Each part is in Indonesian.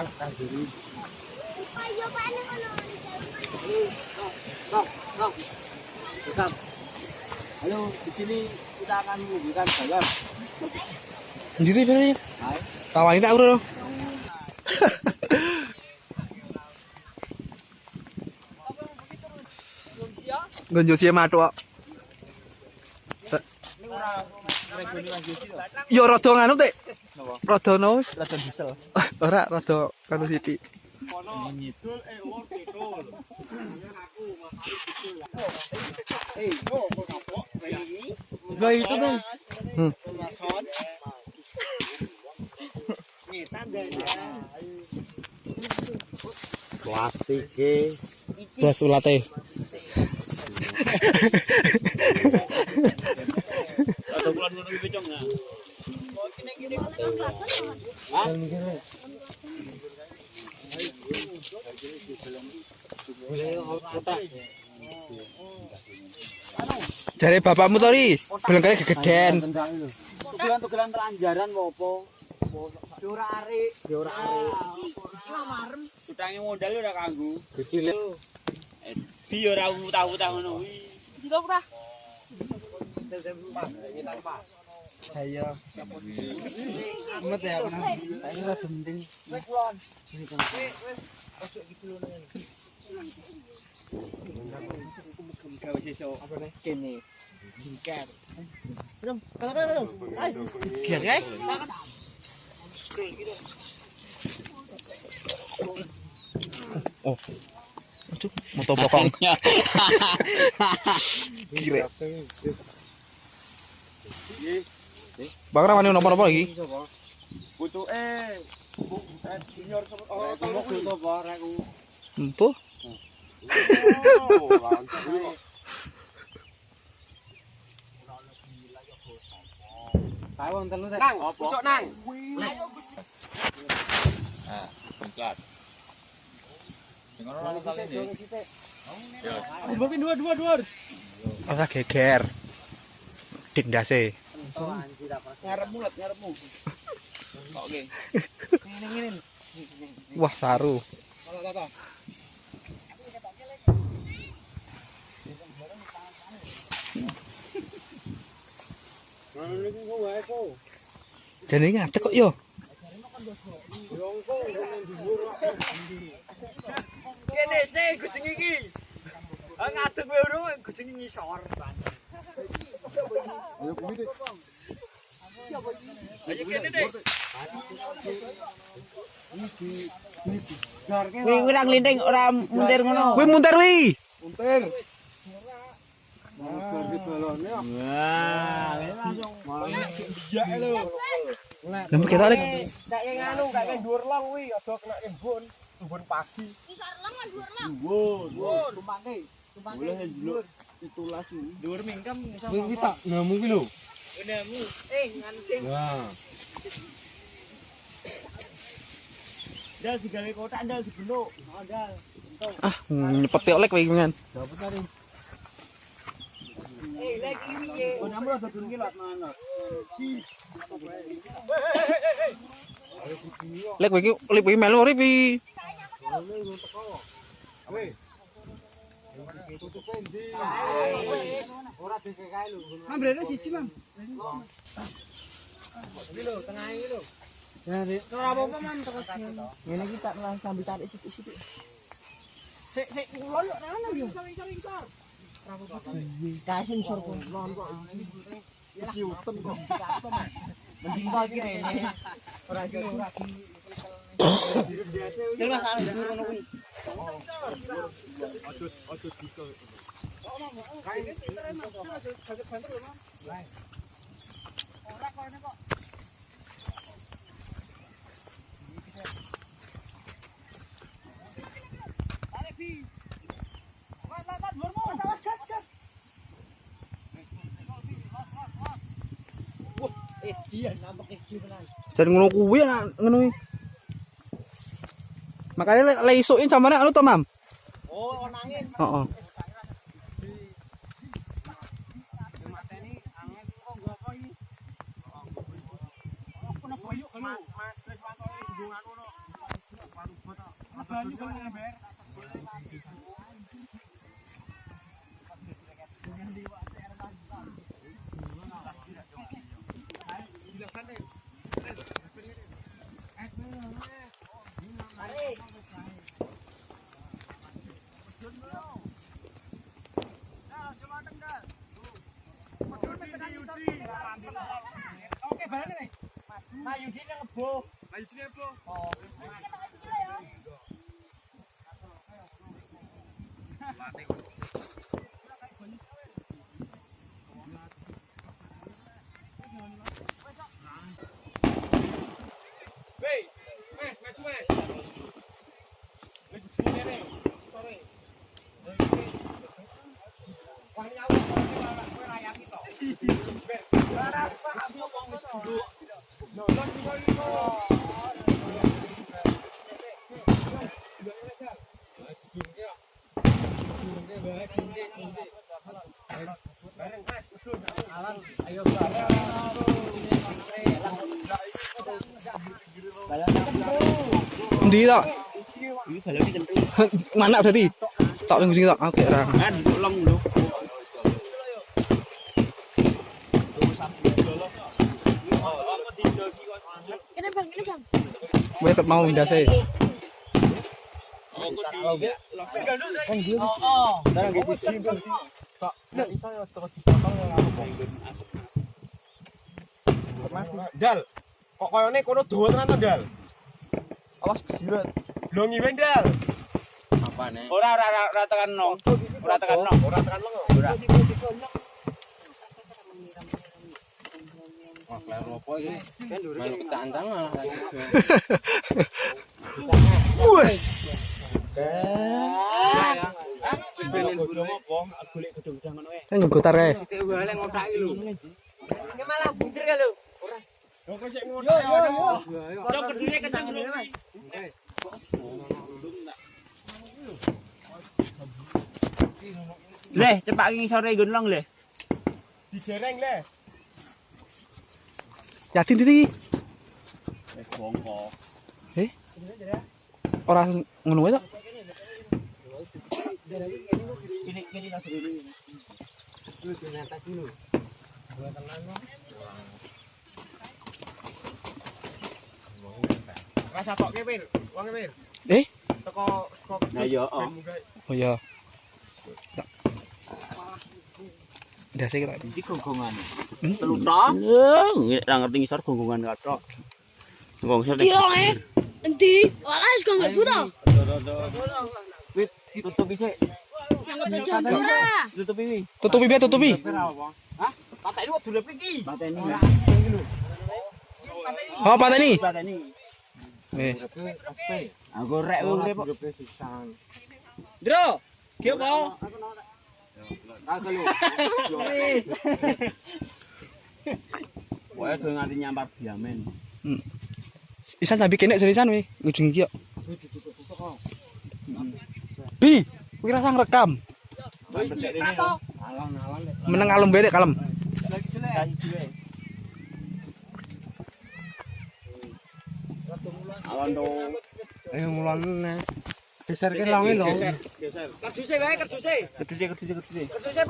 Halo, di sini kita akan menunjukkan balon. Di sini ini. Kawan kita bro. Gonjo sia matok. Yo rada nganu Tik. Rada no. Rada diesel. Ora rada kanu sithik. Ngidul kidul. Gak itu Bang. Plastik Bos ulate. Atau bulan ngono iki cong ya. Jare bapakmu to ri, belengkane gegeden. Tugelan teranjaran apa? Ora arek, ora arek. Marem. Utange modal ora kanggo. kecil. Di ora utah-utah ngono kuwi. Dito pra. Ayo. Amat ya apa Ini ora penting. Apa nih? Kene. Jingkar. Kalau. Giat guys. Oh. Aduh, motor bokong. Kira. Bang Ramani nomor apa lagi? Putuke. Junior to bar aku. Empo? Tahu telu nang, pucuk nang. Ah, singkat. Dengar ora kali ini. Mungkin dua. Ora geger. Dik ndase. Ngarepmu. Oke. Ngene. Wah, saru. Jane ngadeg kok yo. Kene sih kucing iki. Ngadeg kowe ora kucing ngisor. Ayo kene deh. Wih, ora nglinting, ora muntir ngono. Kuwi muntir wi. Muntir. Bar di balone. Wah, langsung biak lho. Nemu kita lek. Kayak nganu, kayak dhuwur long kuwi, aja kena embun pagi. Isor lang kan dhuwur lang. Dhuwur, tumpake. Boleh njluk 17 dhuwur mingkem iso. Kuwi tak namu ki lho. Nemu. Nganu sing. Nah. Dal digawe kotak dal dibentuk. Dal. Bentuk. Ah, nyepet olek kowe kan. Dapat tadi. Lagi piye? Oh, namu ada dun ki lot manut. Lek kowe melu urip wi. Ora dhewe kae lho. Ambrene siji, Mam. Iki lho, tengah iki lho. Ora apa-apa, Mam, terus ngene iki tak sambil tarik sithik-sithik. Sik kula yo nang yo. Isor. Kasih isor kok. Ciutem kok. Mending kok iki rene. Ora iki ora di. Jelas ana dhuwur ngono kuwi. Ojo bisa. Kae kaget banter lho, Mam. Ora kene kok. Iya, nampak kecil tenan. Jan ngono kuwi ngono kuwi. Makanya lek isukin samane anu to, Mam. Oh, nangin. Heeh. Mateni angin kok nggo apa iki? Ono boyok kan. Mas wis wantone hubungan ngono. Oke, balik nih. Nah, Yudi yang ngebo. Endi tok? Mana berarti? Tak ning sing tok. Oke, ra. Kan long lho. Ini bang. Wes tetep mau ndase. Dal. Kok koyone kono dawa tenan to, Dal? Awas kesirat. Lho ngiwe, Dal. Apane? Ora tekan no. Ora tekan no. Ora tekan lo. Ora. Wah, lha opo iki? Malu ketantang malah lagi. Wes. Pengen burung apa? Golek gedung-gedung ngono ae. Saya nyegotar kae. Sithik wae ngotak iki lho. Ini malah bunder kan lo. Lho kok sik ngono ya. Yo gedune kencang lho. Leh, cepak ngisore nggon long leh. Dijereng le. Yakin diri. Bongko. Ora ngono wae tok. Kini lah dulu. Rasa tok ke, Pir. Wong Pir. Eh? Teko Nah yo. Oh ya. Ndase kita. Iki gonggongan. Telu tok. Ora ngerti ngisor gonggongan katok. Gonggongan sing. Iya, endi? Walas kok mlebu to? Wit, tutup isik. Tutup iki. Tutupi biar tutupi. Hah? Pateni kok dulep iki. Pateni. Oh, pateni. Pateni. Eh. Aku rek wong kok. Ndro, ki apa? Kagak lho. Wae do nganti nyampar biamen. Isan sampe kene seriusan we, ujung iki kok. Bi, kuwi rasa ngrekam. Meneng kalem bae kalem. Alon to. Ayo mulane. Geser ke longe lho. Geser. Kerduse wae, kerduse. Keduse.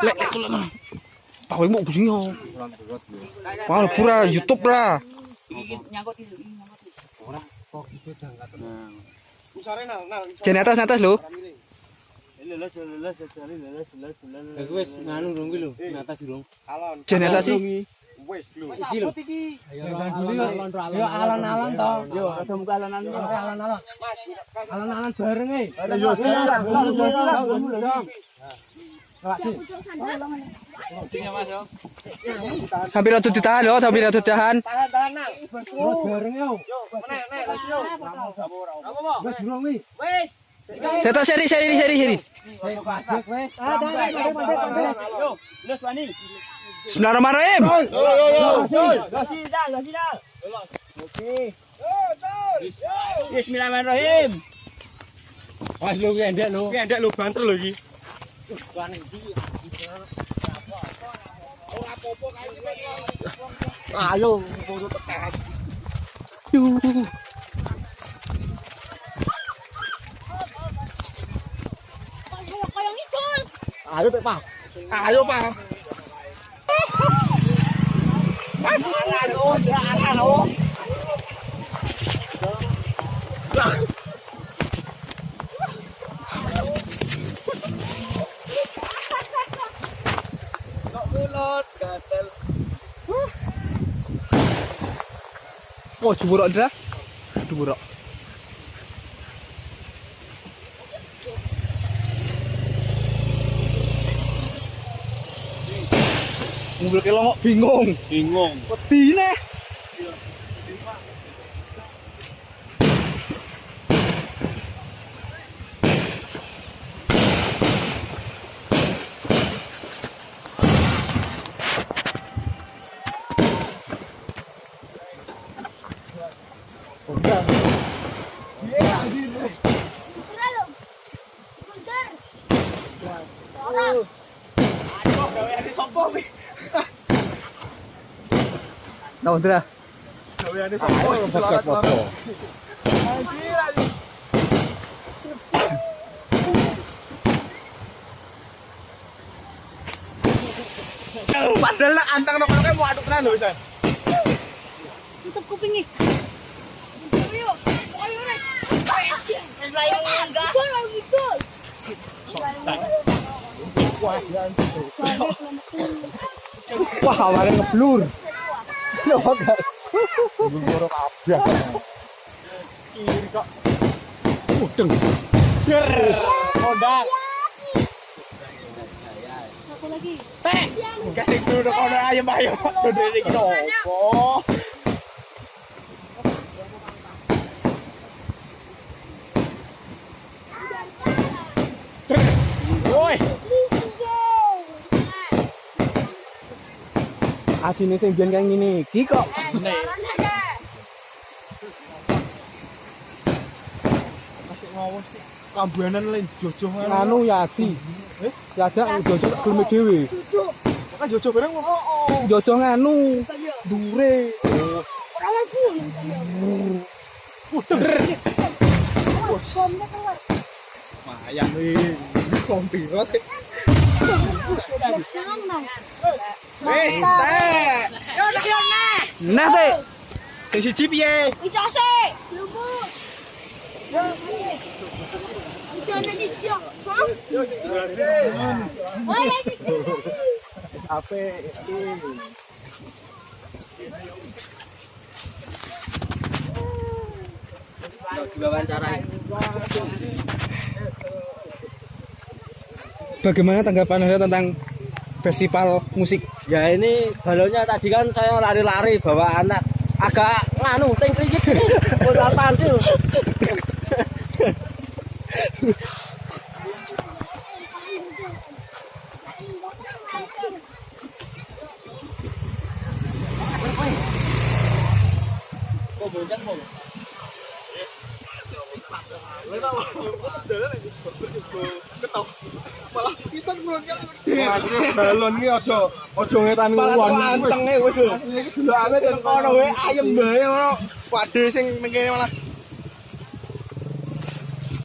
Lek kula mah. Tahu mau pusing yo. Wah, pura YouTube lah. Iki nyangkut iki. Ora kok gitu dangkat. Isore nang. Jene atas lho. Leles. Wis nganu rung ki lho, nyata durung. Alon. Jene atas sih. Wis lho. Iki lho. Yo alon-alon to. Yo, ada muka alonan. Alon-alon. Alon-alon bareng e. Yo, siap. Hampir ada ditahan loh, hampir ada ditahan. Tahan nang. Bareng yo. Yo, meneh, yo. Apa? Wis durung wi. Wis. Saya tak seri. Wis. Yo, les wani. Bismillahirrahmanirrahim. Losida. Oke. Bismillahirrahmanirrahim. Wah lho ki endek lho. Ki endek lho banter lho iki. Yuh. Ayo Pak. Ayo Pak. Oh, jeburok Dra. Jeburok. Mobil kelongok bingung. Bingung. Wedi neh. Nah, Dra. Gaweane sapa? Bagas moto. Padahal nek antang nang kono mau aduk tenan lho San. Tutup kupingnya. Ayo, ayo nek. Saya enggak. Gitu. Wah, awalnya ngeblur. Ya, guys. Blur kabeh. Kiri kok. Udeng. Kodang. Satu lagi. Enggak sing dulu kono ayam ayo. Dode iki opo? Woi, asine sing biyen kayak ngene iki kok. asik ngawon. Kambanan lain jojo Anu Yadi. Yadak jojo gelem dhewe. Kan jojo bareng kok. Jojo nganu dure. Mayang iki. Kompirot. Wis, teh. Yo nak yo nah. Nah, Teh. Sing siji piye? Ijase. Lubuk. Ijane dijak. Hah? Oh, ya gitu. Ape iki? Bagaimana tanggapan Anda tentang festival musik? Ya ini balonnya tadi kan saya lari-lari bawa anak agak nganu ting krikit ini modal pantil. Malah kita mulutnya balon iki aja ngetani wong. Antenge wis lho. Iki delokane sing kono wae ayem bae ngono. Pade sing ning kene malah